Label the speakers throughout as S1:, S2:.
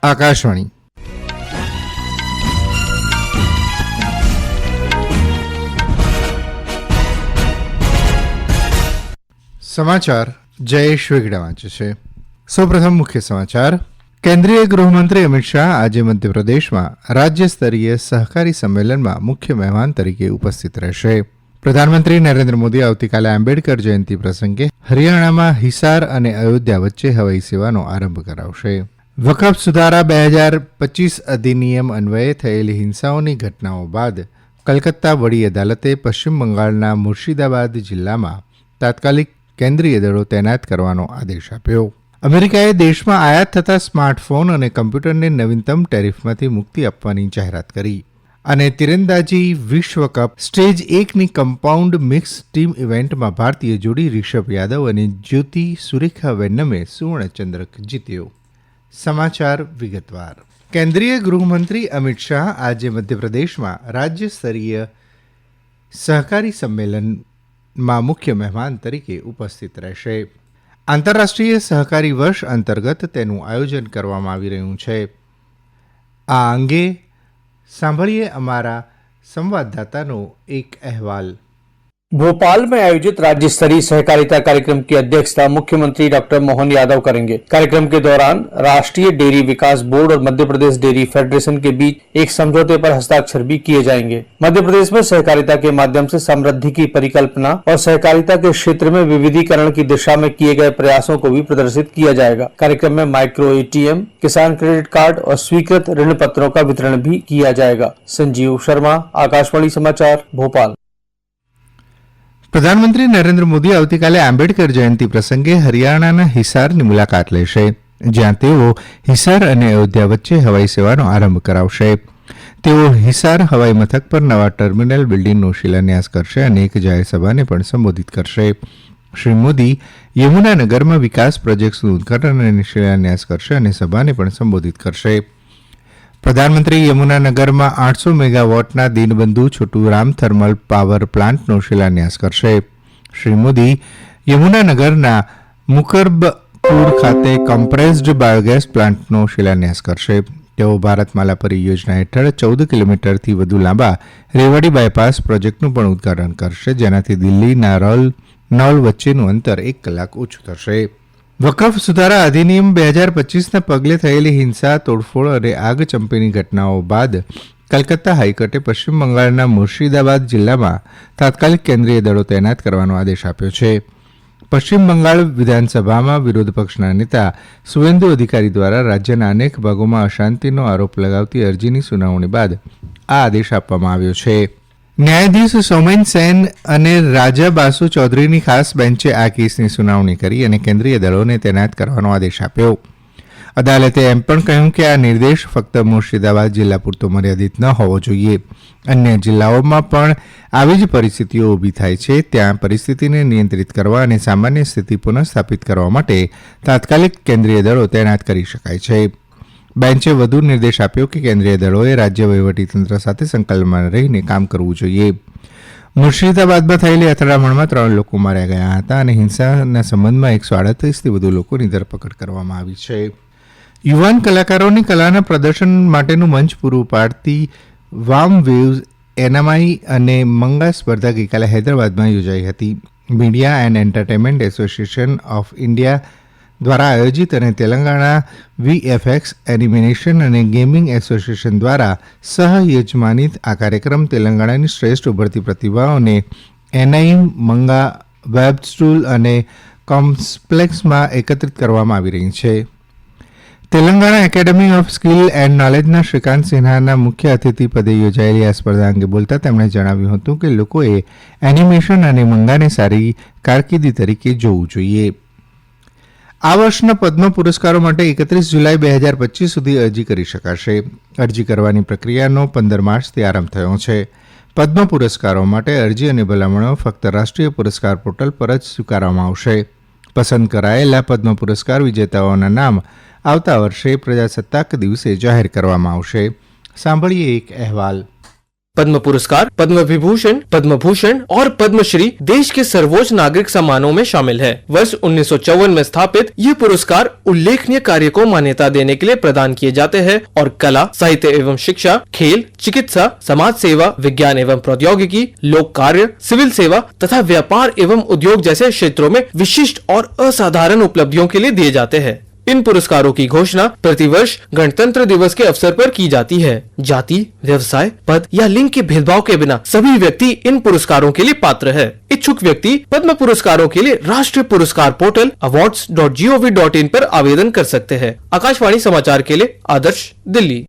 S1: આકાશવાણી સમાચાર જયેશ વેગડા વાંચે છે. સૌપ્રથમ મુખ્ય સમાચાર. કેન્દ્રીય ગૃહમંત્રી અમિત શાહ આજે મધ્યપ્રદેશમાં રાજ્ય સ્તરીય સહકારી સંમેલનમાં મુખ્ય મહેમાન તરીકે ઉપસ્થિત રહેશે. પ્રધાનમંત્રી નરેન્દ્ર મોદી આવતીકાલે આંબેડકર જયંતિ પ્રસંગે હરિયાણામાં હિસાર અને અયોધ્યા વચ્ચે હવાઈ સેવાનો આરંભ કરાવશે. વકફ સુધારા 2025 અધિનિયમ અન્વયે થયેલી હિંસાઓની ઘટનાઓ બાદ કલકત્તા વડી અદાલતે પશ્ચિમ બંગાળના મુર્શિદાબાદ જિલ્લામાં તાત્કાલિક કેન્દ્રીય દળો તૈનાત કરવાનો આદેશ આપ્યો. અમેરિકાએ દેશમાં આયાત થતા સ્માર્ટફોન અને કમ્પ્યુટરને નવીનતમ ટેરિફમાંથી મુક્તિ આપવાની જાહેરાત કરી. અને તીરંદાજી વિશ્વકપ સ્ટેજ 1ની કમ્પાઉન્ડ મિક્સ ટીમ ઇવેન્ટમાં ભારતીય જોડી રિષભ યાદવ અને જ્યોતિ સુરેખા વેન્નમે સુવર્ણચંદ્રક જીત્યો. સમાચાર વિગતવાર. કેન્દ્રીય ગૃહમંત્રી અમિત શાહ આજે મધ્યપ્રદેશમાં રાજ્ય સ્તરીય સહકારી સંમેલનમાં મુખ્ય મહેમાન તરીકે ઉપસ્થિત રહેશે. આંતરરાષ્ટ્રીય સહકારી વર્ષ અંતર્ગત તેનું આયોજન કરવામાં આવી રહ્યું છે. આ અંગે સાંભળીએ અમારા સંવાદદાताનો एक अहवाल.
S2: भोपाल में आयोजित राज्य स्तरीय सहकारिता कार्यक्रम की अध्यक्षता मुख्यमंत्री डॉक्टर मोहन यादव करेंगे. कार्यक्रम के दौरान राष्ट्रीय डेयरी विकास बोर्ड और मध्य प्रदेश डेयरी फेडरेशन के बीच एक समझौते पर हस्ताक्षर भी किए जाएंगे. मध्य प्रदेश में सहकारिता के माध्यम से समृद्धि की परिकल्पना और सहकारिता के क्षेत्र में विविधीकरण की दिशा में किए गए प्रयासों को भी प्रदर्शित किया जाएगा. कार्यक्रम में माइक्रो एटीएम, किसान क्रेडिट कार्ड और स्वीकृत ऋण पत्रों का वितरण भी किया जाएगा. संजीव शर्मा, आकाशवाणी समाचार, भोपाल.
S1: પ્રધાનમંત્રી નરેન્દ્ર મોદી આવતીકાલે આંબેડકર જયંતિ પ્રસંગે હરિયાણાના હિસારની મુલાકાત લેશે, જ્યાં તેઓ હિસાર અને અયોધ્યા વચ્ચે હવાઈ સેવાનો આરંભ કરાવશે. તેઓ હિસાર હવાઈ મથક પર નવા ટર્મિનલ બિલ્ડિંગનો શિલાન્યાસ કરશે અને એક જાહેર સભાને પણ સંબોધિત કરશે. શ્રી મોદી યમુનાનગરમાં વિકાસ પ્રોજેક્ટ્સનું ઉદઘાટન અને શિલાન્યાસ કરશે અને સભાને પણ સંબોધિત કરશે. પ્રધાનમંત્રી યમુનાનગરમાં 800 મેગાવોટના દીનબંધુ છોટુરામ થર્મલ પાવર પ્લાન્ટનો શિલાન્યાસ કરશે. શ્રી મોદી યમુનાનગરના મુકરબપુર ખાતે કમ્પ્રેસ્ડ બાયોગેસ પ્લાન્ટનો શિલાન્યાસ કરશે. તેઓ ભારતમાલા પરિયોજના હેઠળ 14 કિલોમીટરથી વધુ લાંબા રેવાડી બાયપાસ પ્રોજેક્ટનું પણ ઉદઘાટન કરશે, જેનાથી દિલ્હીના નોલ વચ્ચેનું અંતર 1 કલાક ઓછું થશે. વકફ સુધારા અધિનિયમ 2025ના પગલે થયેલી હિંસા, તોડફોડ અને આગચંપીની ઘટનાઓ બાદ કલકત્તા હાઈકોર્ટે પશ્ચિમ બંગાળના મુર્શિદાબાદ જિલ્લામાં તાત્કાલિક કેન્દ્રીય દળો તૈનાત કરવાનો આદેશ આપ્યો છે. પશ્ચિમ બંગાળ વિધાનસભામાં વિરોધ પક્ષના નેતા સુવેન્દુ અધિકારી દ્વારા રાજ્યના અનેક ભાગોમાં અશાંતિનો આરોપ લગાવતી અરજીની સુનાવણી બાદ આ આદેશ આપવામાં આવ્યો છે. ન્યાયાધીશ સૌમેન સેન અને રાજા બાસુ ચૌધરીની ખાસ બેન્ચે આ કેસની સુનાવણી કરી અને કેન્દ્રીય દળોને તૈનાત કરવાનો આદેશ આપ્યો. અદાલતે એમ પણ કહ્યું કે આ નિર્દેશ ફક્ત મુર્શિદાબાદ જિલ્લા પૂરતો મર્યાદિત ન હોવો જોઈએ. અન્ય જિલ્લાઓમાં પણ આવી જ પરિસ્થિતિઓ ઊભી થાય છે, ત્યાં પરિસ્થિતિને નિયંત્રિત કરવા અને સામાન્ય સ્થિતિ પુનઃસ્થાપિત કરવા માટે તાત્કાલિક કેન્દ્રીય દળો તૈનાત કરી શકાય છે. બેન્ચે વધુ નિર્દેશ આપ્યો કે કેન્દ્રીય દળોએ રાજ્ય વહીવટીતંત્ર સાથે સંકલનમાં રહીને કામ કરવું જોઈએ. મુર્શિદાબાદમાં થયેલી અથડામણમાં 3 લોકો માર્યા ગયા હતા અને હિંસાના સંબંધમાં 138થી વધુ લોકોની ધરપકડ કરવામાં આવી છે. યુવાન કલાકારોની કલાના પ્રદર્શન માટેનું મંચ પૂરું પાડતી વામ વેવ્સ એનામાઈ અને મંગા સ્પર્ધા ગઈકાલે હૈદરાબાદમાં યોજાઈ હતી. Media and entertainment association of India દ્વારા આયોજિત અને તેલંગાણા વીએફએક્સ એનિમેશન અને ગેમિંગ એસોસિએશન દ્વારા સહયજમાનિત આ કાર્યક્રમ તેલંગાણાની શ્રેષ્ઠ ઉભરતી પ્રતિભાઓને એનાઇમ, મંગા, વેબસ્ટૂલ અને કોમ્પ્લેક્સમાં એકત્રિત કરવામાં આવી રહી છે. Telangana academy of skill and નોલેજના શ્રીકાંત સિન્હાના મુખ્ય અતિથિ પદે યોજાયેલી આ સ્પર્ધા અંગે બોલતા તેમણે જણાવ્યું હતું કે લોકોએ એનિમેશન અને મંગાને સારી કારકિર્દી તરીકે જોવું જોઈએ. આ વર્ષના પદ્મ પુરસ્કારો માટે 31 જુલાઈ 2025 સુધી અરજી કરી શકાશે. અરજી કરવાની પ્રક્રિયાનો 15 માર્ચથી આરંભ થયો છે. પદ્મ પુરસ્કારો માટે અરજી અને ભલામણો ફક્ત રાષ્ટ્રીય પુરસ્કાર પોર્ટલ પર જ સ્વીકારવામાં આવશે. પસંદ કરાયેલા પદ્મ પુરસ્કાર વિજેતાઓના નામ આવતા વર્ષે પ્રજાસત્તાક દિવસે જાહેર કરવામાં આવશે. સાંભળીએ એક અહેવાલ.
S3: पद्म पुरस्कार, पद्म विभूषण, पद्म भूषण और पद्मश्री देश के सर्वोच्च नागरिक सम्मानों में शामिल है। वर्ष 1954 में स्थापित ये पुरस्कार उल्लेखनीय कार्य को मान्यता देने के लिए प्रदान किए जाते हैं और कला, साहित्य एवं शिक्षा, खेल, चिकित्सा, समाज सेवा, विज्ञान एवं प्रौद्योगिकी, लोक कार्य, सिविल सेवा तथा व्यापार एवं उद्योग जैसे क्षेत्रों में विशिष्ट और असाधारण उपलब्धियों के लिए दिए जाते हैं। इन पुरस्कारों की घोषणा प्रतिवर्ष गणतंत्र दिवस के अवसर पर की जाती है। जाति, व्यवसाय, पद या लिंग के भेदभाव के बिना सभी व्यक्ति इन पुरस्कारों के लिए पात्र है। इच्छुक व्यक्ति पद्म पुरस्कारों के लिए राष्ट्रीय पुरस्कार पोर्टल awards.gov.in पर आवेदन कर सकते हैं। आकाशवाणी समाचार के लिए आदर्श, दिल्ली।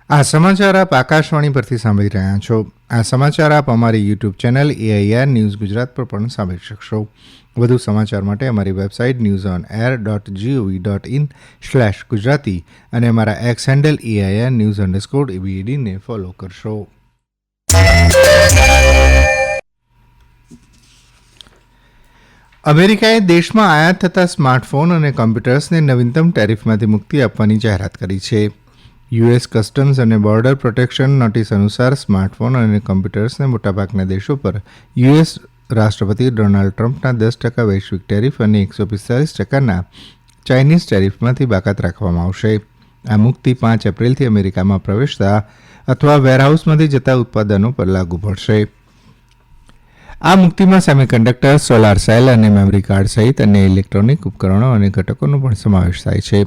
S1: આ સમાચાર આપ આકાશવાણી પરથી સાંભળી રહ્યા છો. આ સમાચાર આપ અમારી YouTube channel AIR news Gujarat પર પણ સાંભળી શકશો. વધુ સમાચાર માટે અમારી વેબસાઇટ newsonair.gov.in/gujarati અને અમારા એક્સ હેન્ડલ AIR_news_EBED ને ફોલો કરશો. અમેરિકાએ દેશમાં આયાત થતા સ્માર્ટફોન અને કોમ્પ્યુટર્સને નવીનતમ ટેરિફમાંથી મુક્તિ આપવાની જાહેરાત કરી છે. યુએસ કસ્ટમ્સ અને બોર્ડર પ્રોટેક્શન નોટિસ અનુસાર સ્માર્ટફોન અને કોમ્પ્યુટર્સને મોટાભાગના દેશો પર યુએસ રાષ્ટ્રપતિ ડોનાલ્ડ ટ્રમ્પના 10% વૈશ્વિક ટેરિફ અને 145%ના ચાઇનીઝ ટેરિફમાંથી બાકાત રાખવામાં આવશે. આ મુક્તિ 5 એપ્રિલથી અમેરિકામાં પ્રવેશતા અથવા વેરહાઉસમાંથી જતા ઉત્પાદનો પર લાગુ પડશે. આ મુક્તિમાં સેમિકન્ડક્ટર, સોલાર સેલ અને મેમરી કાર્ડ સહિત અન્ય ઇલેક્ટ્રોનિક ઉપકરણો અને ઘટકોનો પણ સમાવેશ થાય છે.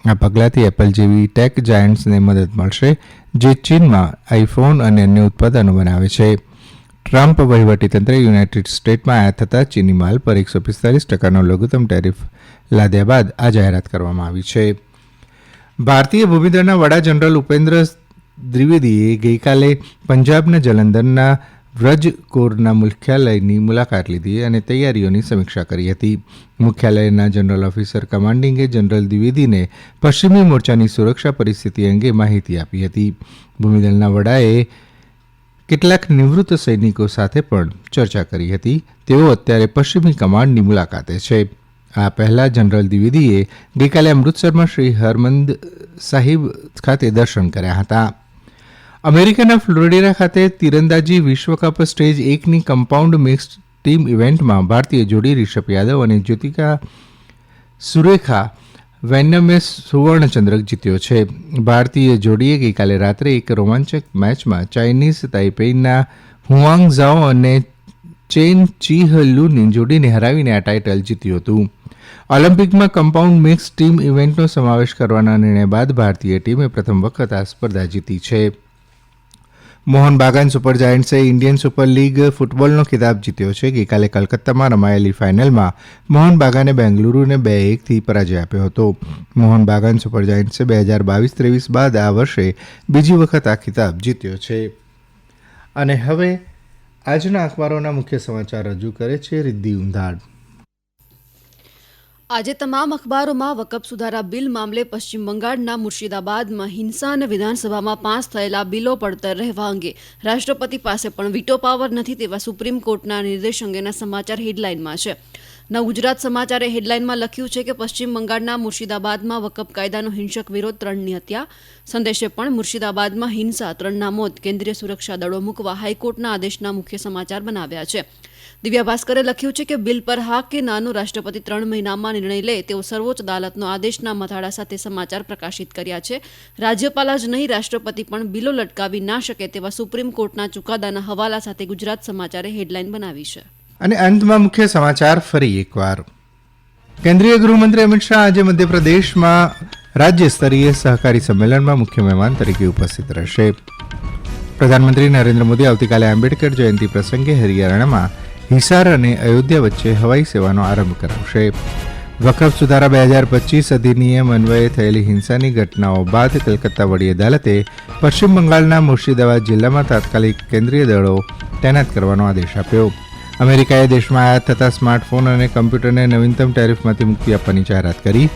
S1: આ પગલાંથી એપલ જેવી ટેક જાયન્ટ્સને મદદ મળશે, જે ચીનમાં આઈફોન અને અન્ય ઉત્પાદનો બનાવે છે. ટ્રમ્પ વહીવટીતંત્રે યુનાઇટેડ સ્ટેટ્સમાં આયાત થતા ચીની માલ પર 145%નો લઘુત્તમ ટેરિફ લાદ્યા બાદ આ જાહેરાત કરવામાં આવી છે. ભારતીય ભૂમિદળના વડા જનરલ ઉપેન્દ્ર દ્વિવેદીએ ગઈકાલે પંજાબના જલંધરના વ્રજ કોરના મુખ્યાલયની મુલાકાત લીધી અને તૈયારીઓની સમીક્ષા કરી હતી. મુખ્યાલયના જનરલ ઓફિસર કમાન્ડિંગે જનરલ દ્વિવેદીને પશ્ચિમી મોરચાની સુરક્ષા પરિસ્થિતિ અંગે માહિતી આપી હતી. ભૂમિદળના વડાએ કેટલાક નિવૃત્ત સૈનિકો સાથે પણ ચર્ચા કરી હતી. તેઓ અત્યારે પશ્ચિમી કમાન્ડની મુલાકાતે છે. આ પહેલા જનરલ દ્વિવેદીએ ગઈકાલે અમૃતસરમાં શ્રી હરમંદ સાહિબ ખાતે દર્શન કર્યા હતા. અમેરિકાના ફ્લોરિડા ખાતે તીરંદાજી વિશ્વકપ સ્ટેજ 1ની કમ્પાઉન્ડ મિક્સ્ડ ટીમ ઇવેન્ટમાં ભારતીય જોડી રિષભ યાદવ અને જ્યોતિકા સુરેખા વેન્નમે સુવર્ણચંદ્રક જીત્યો છે. ભારતીય જોડીએ ગઈકાલે રાત્રે એક રોમાંચક મેચમાં ચાઇનીઝ તાઇપેઈના હુઆંગ ઝાઓ અને ચેન ચીહ લુની જોડીને હરાવીને આ ટાઇટલ જીત્યું હતું. ઓલિમ્પિકમાં કમ્પાઉન્ડ મિક્સ ટીમ ઇવેન્ટનો સમાવેશ કરવાના નિર્ણય બાદ ભારતીય ટીમે પ્રથમ વખત આ સ્પર્ધા જીતી છે. મોહન બાગાન સુપર જાયન્ટ્સે ઇન્ડિયન સુપર લીગ ફૂટબોલનો ખિતાબ જીત્યો છે. ગઈકાલે કલકત્તામાં રમાયેલી ફાઇનલમાં મોહન બાગાને બેંગલુરુને 2-1થી પરાજય આપ્યો હતો. મોહન બાગાન સુપર જાયન્ટ્સે 2022-23 બાદ આ વર્ષે બીજી વખત આ ખિતાબ જીત્યો છે. અને હવે આજના અખબારોના મુખ્ય સમાચાર રજૂ કરે છે રિદ્ધિ ઉંધાડ.
S4: આજે તમામ અખબારોમાં વકફ સુધારા બિલ મામલે પશ્ચિમ બંગાળના મુર્શિદાબાદમાં હિંસા અને વિધાનસભામાં પાસ થયેલા બિલો પડતર રહેવા અંગે રાષ્ટ્રપતિ પાસે પણ વીટો પાવર નથી તેવા સુપ્રીમ કોર્ટના નિર્દેશ અંગેના સમાચાર હેડલાઇનમાં છે. નવગુજરાત સમાચારે હેડલાઇનમાં લખ્યું છે કે પશ્ચિમ બંગાળના મુર્શિદાબાદમાં વકફ કાયદાનો હિંસક વિરોધ, 3ની હત્યા. સંદેશે પણ મુર્શિદાબાદમાં હિંસા, 3ના મોત, કેન્દ્રીય સુરક્ષા દળો મૂકવા હાઈકોર્ટના આદેશના મુખ્ય સમાચાર બનાવ્યા છે. દિવ્યા ભાસ્કરે લખ્યું છે કે બિલ પર હા કે નાનો રાષ્ટ્રપતિ 3 મહિનામાં નિર્ણય લે તેવો સર્વોચ્ચ અદાલતનો આદેશના મથાળા સાથે સમાચાર પ્રકાશિત કર્યા છે. રાજ્યપાલ જ નહીં, રાષ્ટ્રપતિ પણ બિલો લટકાવી ના શકે તેવા સુપ્રીમ કોર્ટના ચુકાદાના હવાલા સાથે ગુજરાત સમાચારે હેડલાઇન બનાવી છે.
S1: અને અંતમાં મુખ્ય સમાચાર ફરી એકવાર. કેન્દ્રીય ગૃહમંત્રી અમિત શાહ આજે મધ્યપ્રદેશમાં રાજ્ય સ્તરીય સહકારી સંમેલનમાં મુખ્ય મહેમાન તરીકે ઉપસ્થિત રહેશે. પ્રધાનમંત્રી નરેન્દ્ર મોદી આવતીકાલે આંબેડકર જયંતિ પ્રસંગે હરિયાણામાં હિસાર અને અયોધ્યા વચ્ચે હવાઈ સેવાનો આરંભ કરાવશે. વકફ સુધારા 2025 અધિનિયમ અન્વયે થયેલી હિંસાની ઘટનાઓ બાદ કલકત્તા વડી અદાલતે પશ્ચિમ બંગાળના મુર્શિદાબાદ જિલ્લામાં તાત્કાલિક કેન્દ્રીય દળો તૈનાત કરવાનો આદેશ આપ્યો. અમેરિકાએ દેશમાં આયાત થતા સ્માર્ટફોન અને કમ્પ્યુટરને નવીનતમ ટેરિફમાંથી મુક્તિ આપવાની જાહેરાત કરી.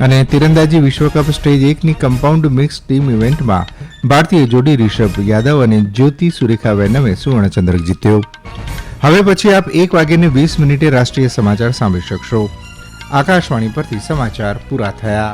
S1: અને તીરંદાજી વિશ્વકપ સ્ટેજ 1ની કમ્પાઉન્ડ મિક્સ ટીમ ઇવેન્ટમાં ભારતીય જોડી રિષભ યાદવ અને જ્યોતિ સુરેખા વેન્નમે સુવર્ણચંદ્રક જીત્યો. હવે પછી આપ 1:20 રાષ્ટ્રીય સમાચાર સાંભળી શકશો. આકાશવાણી પરથી સમાચાર પૂરા થયા.